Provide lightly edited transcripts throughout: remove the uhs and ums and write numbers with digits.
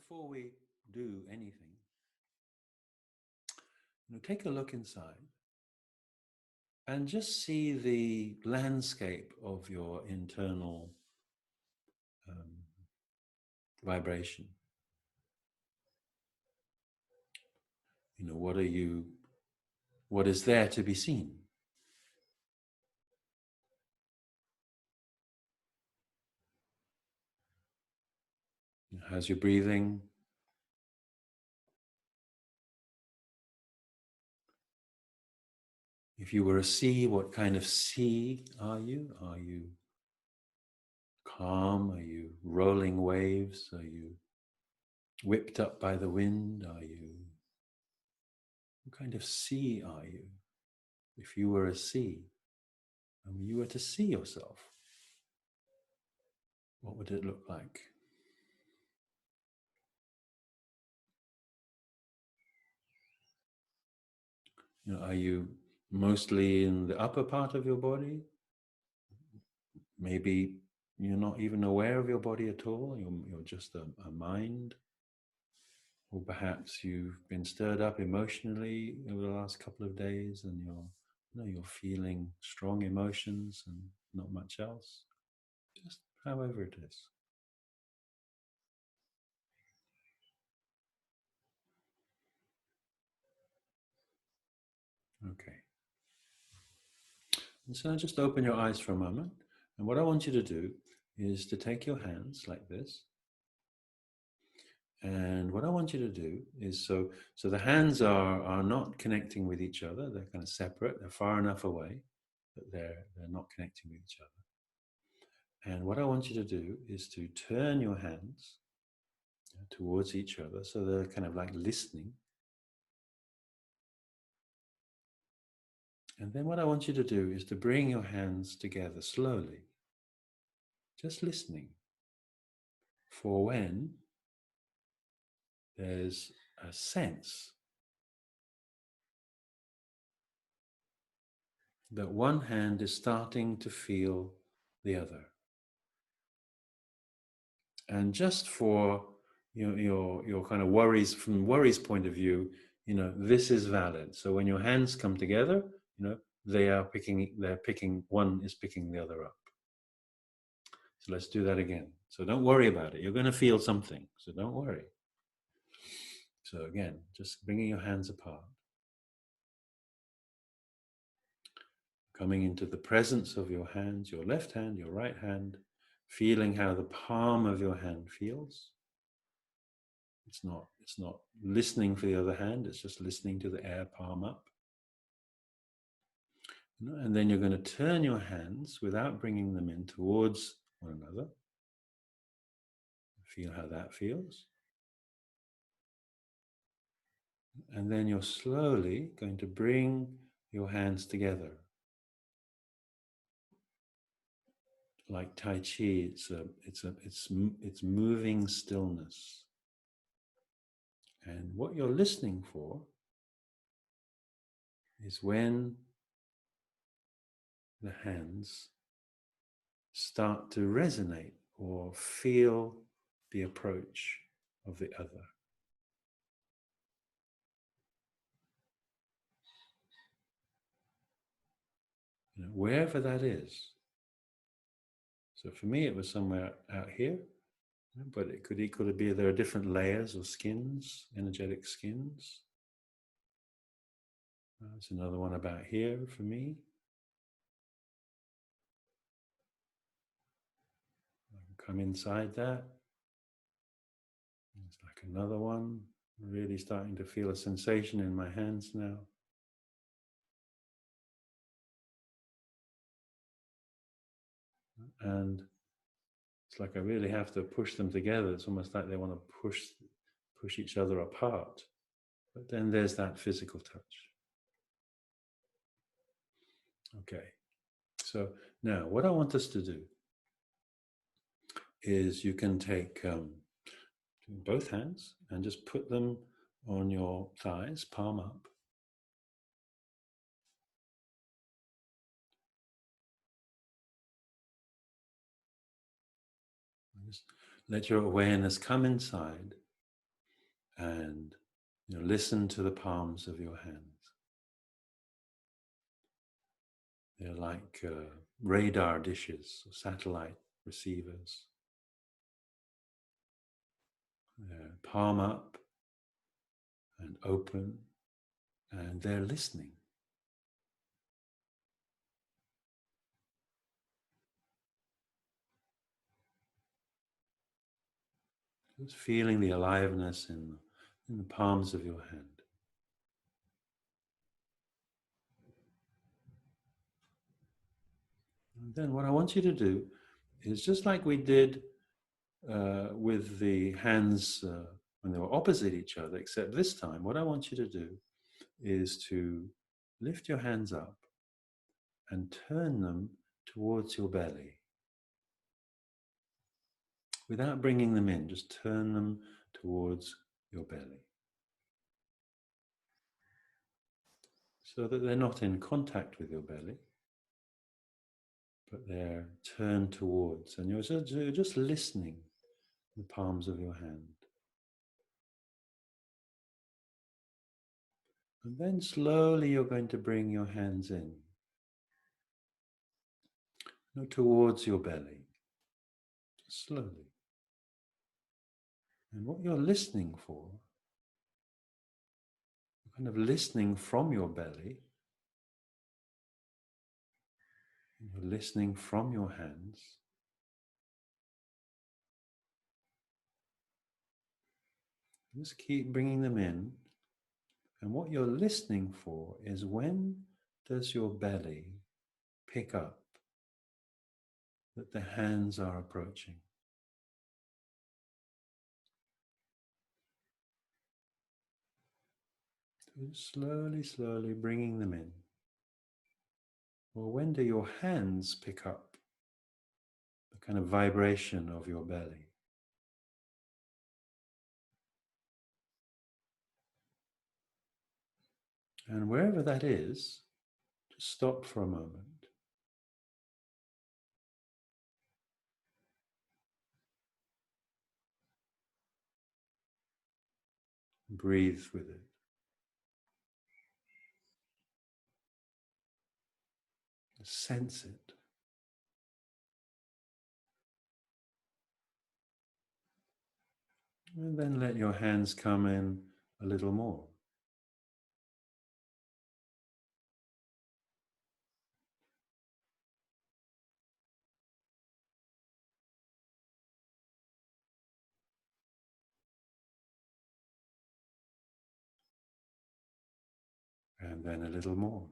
before we do anything, take a look inside and just see the landscape of your internal vibration. What is there to be seen? How's your breathing? If you were a sea, what kind of sea are you? Are you calm? Are you rolling waves? Are you whipped up by the wind? What kind of sea are you? If you were a sea and you were to see yourself, what would it look like? Are you mostly in the upper part of your body? Maybe you're not even aware of your body at all. You're just a mind. Or perhaps you've been stirred up emotionally over the last couple of days and you're feeling strong emotions and not much else. Just however it is. Okay. And so just open your eyes for a moment. And what I want you to do is to take your hands like this. And what I want you to do is so the hands are not connecting with each other. They're kind of separate. They're far enough away that they're not connecting with each other. And what I want you to do is to turn your hands towards each other so they're kind of like listening. And then what I want you to do is to bring your hands together slowly, just listening for when there's a sense that one hand is starting to feel the other. And just for your kind of worries, from worries point of view, this is valid. So when your hands come together, they're picking, one is picking the other up. So let's do that again. So don't worry about it. You're going to feel something, so don't worry. So again, just bringing your hands apart. Coming into the presence of your hands, your left hand, your right hand, feeling how the palm of your hand feels. It's not listening for the other hand, it's just listening to the air, palm up. And then you're going to turn your hands without bringing them in towards one another. Feel how that feels. And then you're slowly going to bring your hands together. Like Tai Chi, it's moving stillness. And what you're listening for is when the hands start to resonate or feel the approach of the other. Wherever that is. So for me, it was somewhere out here, but it could equally be there are different layers or skins, energetic skins. There's another one about here for me. I can come inside that. It's like another one. I'm really starting to feel a sensation in my hands now. And it's like I really have to push them together. It's almost like they want to push each other apart. But then there's that physical touch. Okay. So now what I want us to do is you can take both hands and just put them on your thighs, palm up. Just let your awareness come inside and listen to the palms of your hands. They're like radar dishes, or satellite receivers. They're palm up and open, and they're listening. Just feeling the aliveness in the palms of your hand. And then what I want you to do is just like we did with the hands when they were opposite each other, except this time, what I want you to do is to lift your hands up and turn them towards your belly. Without bringing them in, just turn them towards your belly. So that they're not in contact with your belly, but they're turned towards. And you're just listening in the palms of your hand. And then slowly you're going to bring your hands in towards your belly, slowly. And what you're listening for, you're kind of listening from your belly, you're listening from your hands. Just keep bringing them in. And what you're listening for is, when does your belly pick up that the hands are approaching? So slowly, slowly bringing them in. Or when do your hands pick up the kind of vibration of your belly? And wherever that is, just stop for a moment. Breathe with it. Sense it. And then let your hands come in a little more. And then a little more.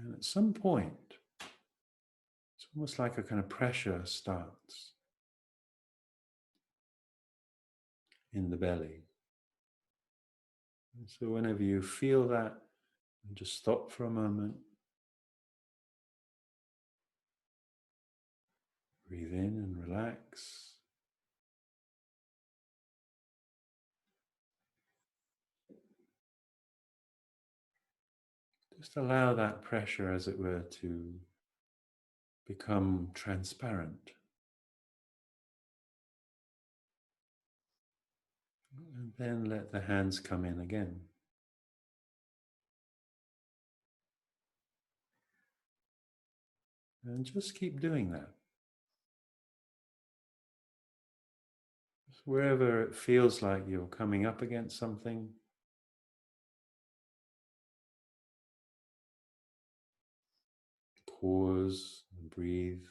And at some point, it's almost like a kind of pressure starts in the belly. And so whenever you feel that, just stop for a moment. Breathe in and relax. Just allow that pressure, as it were, to become transparent. And then let the hands come in again. And just keep doing that. Wherever it feels like you're coming up against something, pause and breathe.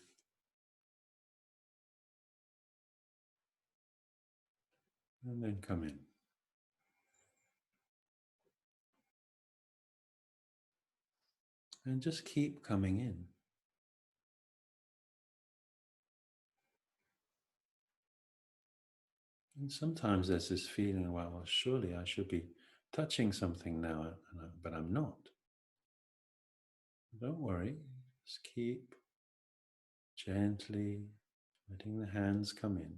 And then come in. And just keep coming in. And sometimes there's this feeling, well, surely I should be touching something now, but I'm not. Don't worry, just keep gently letting the hands come in.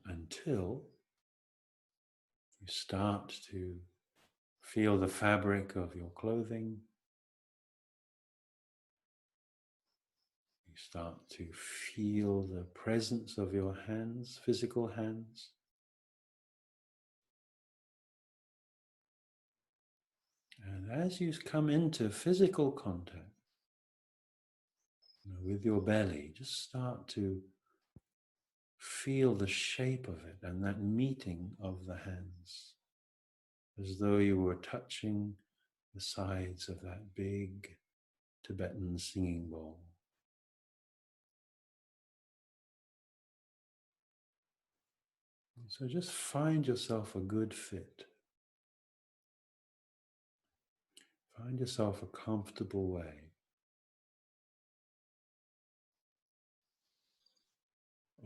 until you start to feel the fabric of your clothing. You start to feel the presence of your hands, physical hands. And as you come into physical contact with your belly, just start to feel the shape of it and that meeting of the hands, as though you were touching the sides of that big Tibetan singing bowl. So just find yourself a good fit. Find yourself a comfortable way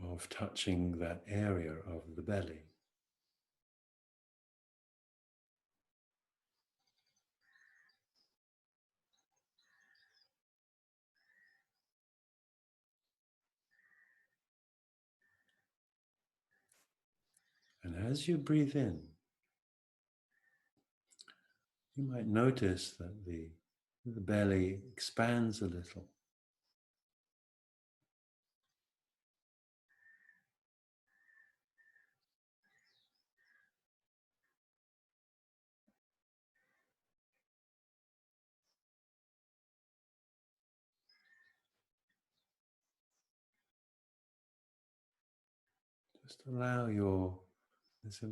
of touching that area of the belly. And as you breathe in, you might notice that the belly expands a little. Just allow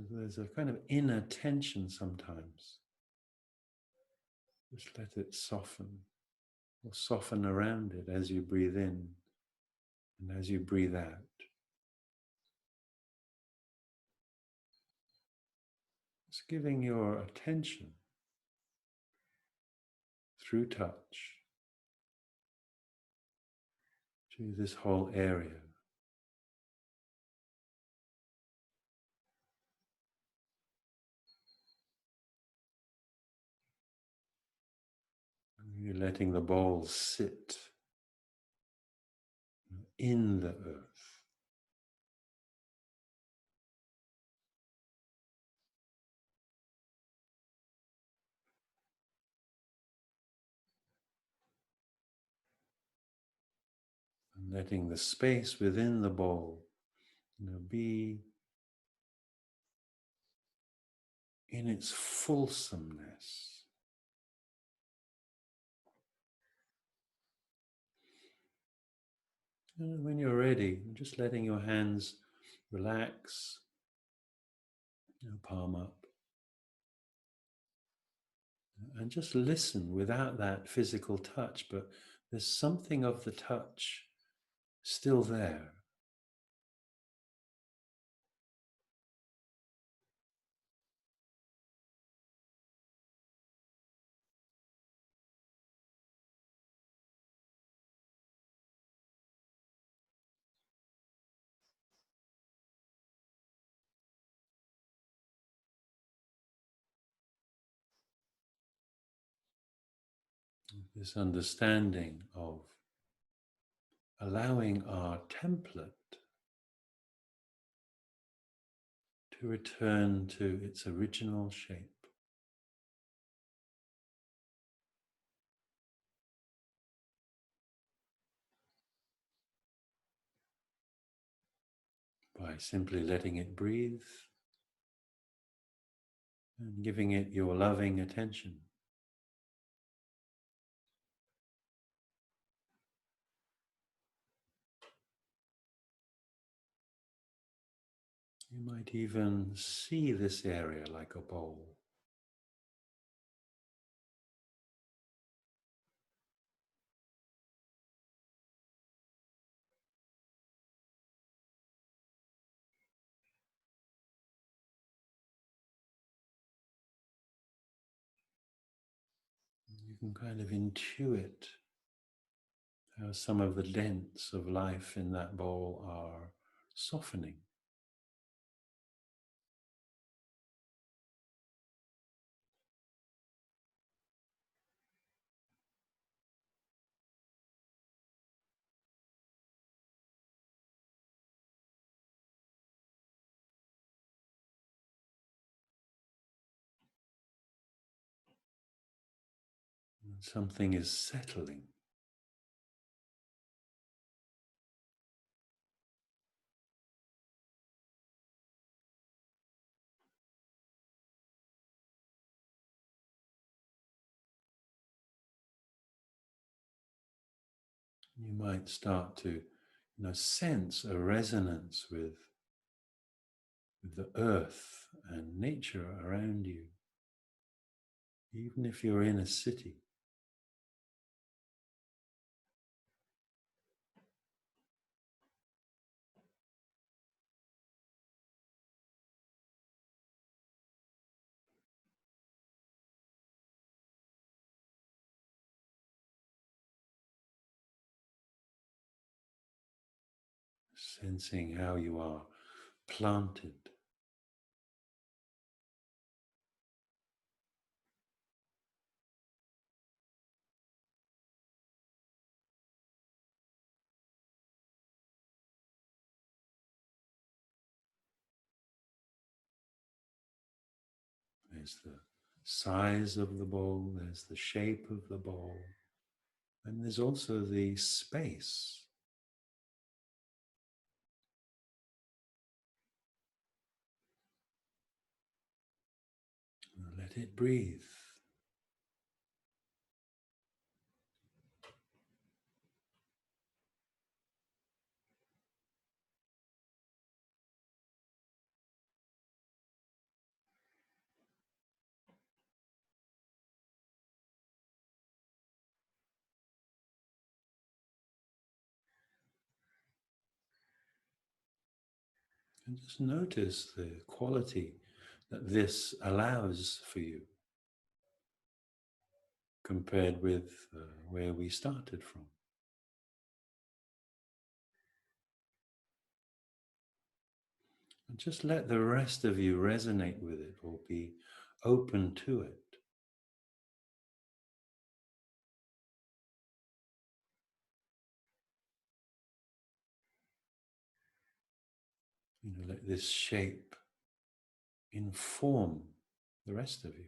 there's a kind of inner tension sometimes. Just let it soften, or soften around it as you breathe in and as you breathe out. Just giving your attention through touch to this whole area. You're letting the ball sit in the earth. And letting the space within the ball be in its fulsomeness. And when you're ready, just letting your hands relax, palm up, and just listen without that physical touch, but there's something of the touch still there. This understanding of allowing our template to return to its original shape. By simply letting it breathe and giving it your loving attention. You might even see this area like a bowl. You can kind of intuit how some of the dents of life in that bowl are softening. Something is settling. You might start to, sense a resonance with the earth and nature around you, even if you're in a city. Sensing how you are planted. There's the size of the bowl, there's the shape of the bowl, and there's also the space. Let it breathe. And just notice the quality that this allows for you compared with where we started from. And just let the rest of you resonate with it or be open to it. Let this shape inform the rest of you.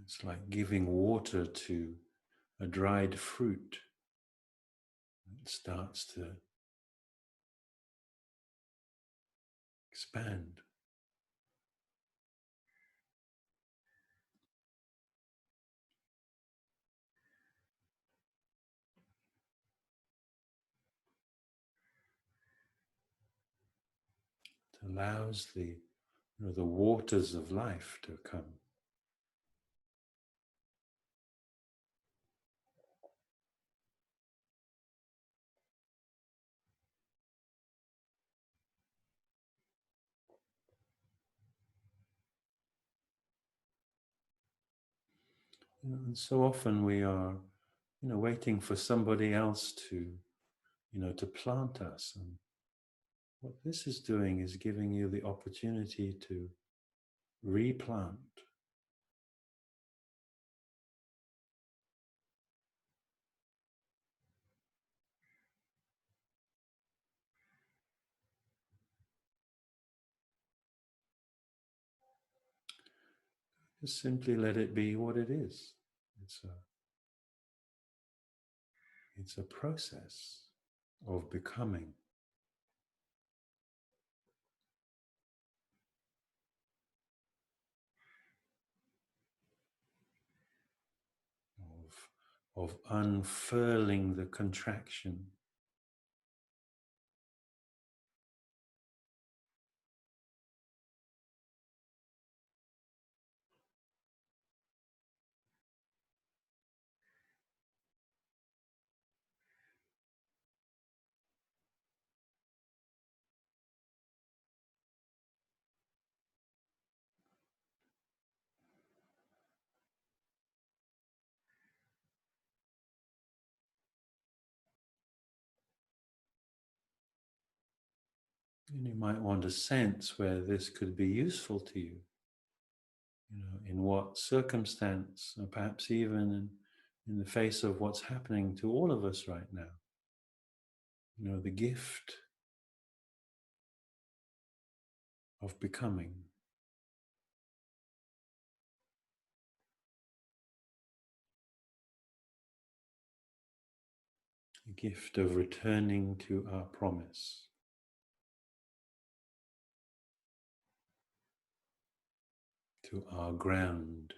It's like giving water to a dried fruit. It starts to expand. It allows the waters of life to come. And so often we are, waiting for somebody else to plant us. And what this is doing is giving you the opportunity to replant. Just simply let it be what it is. It's a process of becoming. Of unfurling the contraction. And you might want to sense where this could be useful to you. In what circumstance, or perhaps even in the face of what's happening to all of us right now. The gift of becoming, the gift of returning to our promise, to our ground.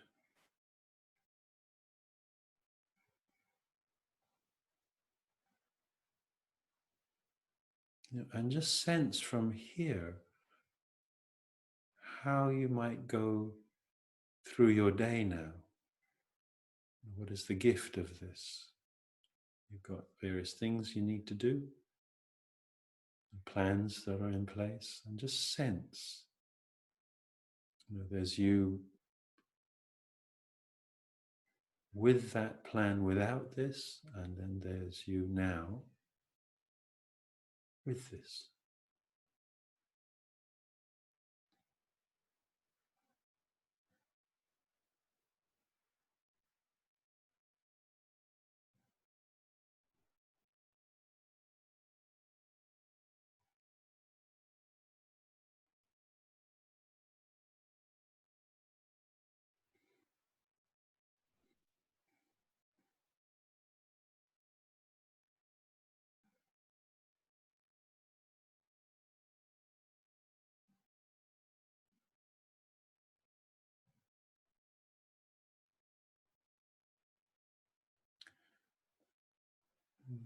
And just sense from here how you might go through your day now. What is the gift of this? You've got various things you need to do, plans that are in place, and just sense. There's you with that plan without this, and then there's you now with this.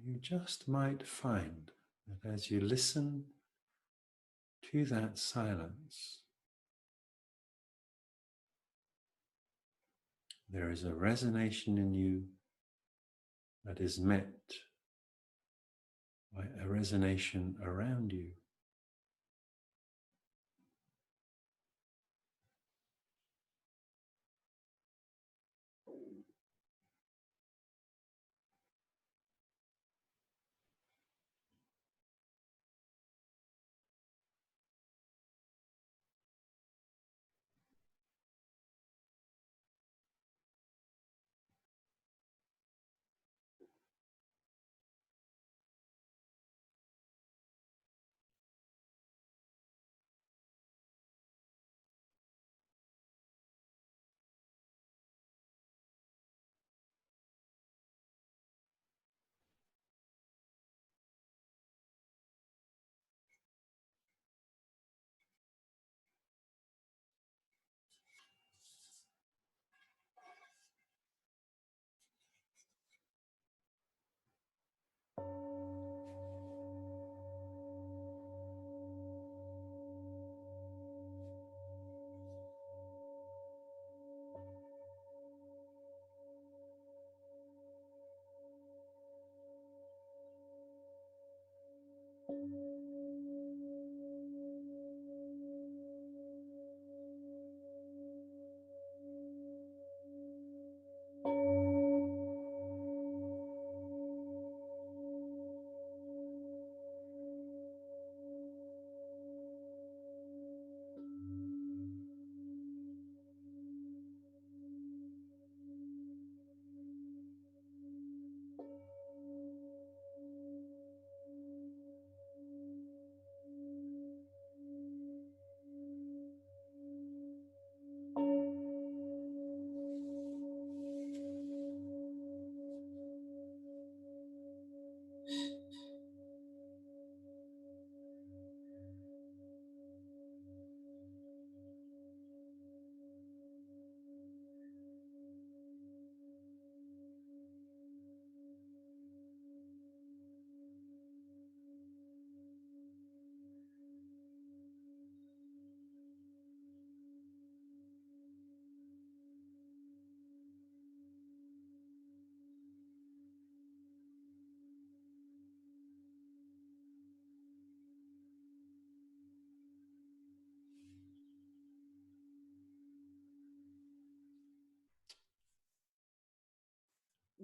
You just might find that as you listen to that silence, there is a resonance in you that is met by a resonance around you.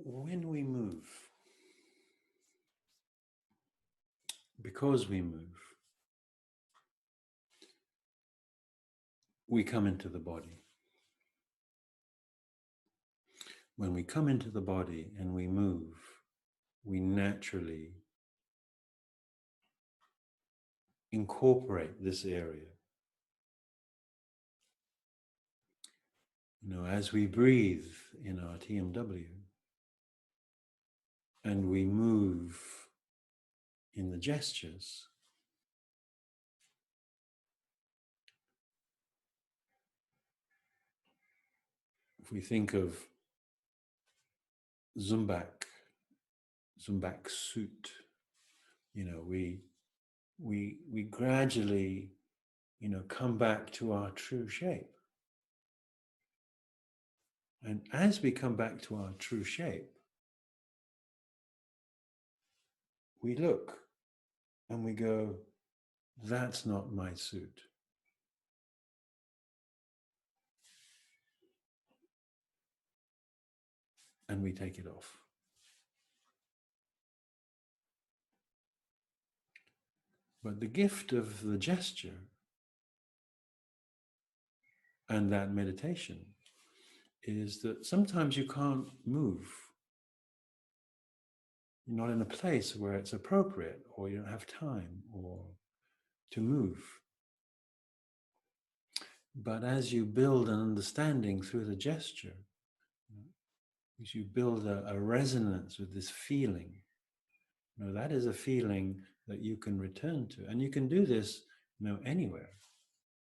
When we move, because we come into the body. When we come into the body and we move, we naturally incorporate this area As we breathe in our TMW and we move in the gestures, if we think of Zumbak suit, we gradually, come back to our true shape. And as we come back to our true shape, we look and we go, that's not my suit. And we take it off. But the gift of the gesture and that meditation is that sometimes you can't move. You're not in a place where it's appropriate, or you don't have time or to move. But as you build an understanding through the gesture, as you build a resonance with this feeling, that is a feeling that you can return to. And you can do this, anywhere,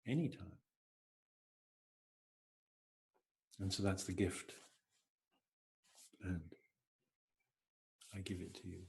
anytime. And so that's the gift. And I give it to you.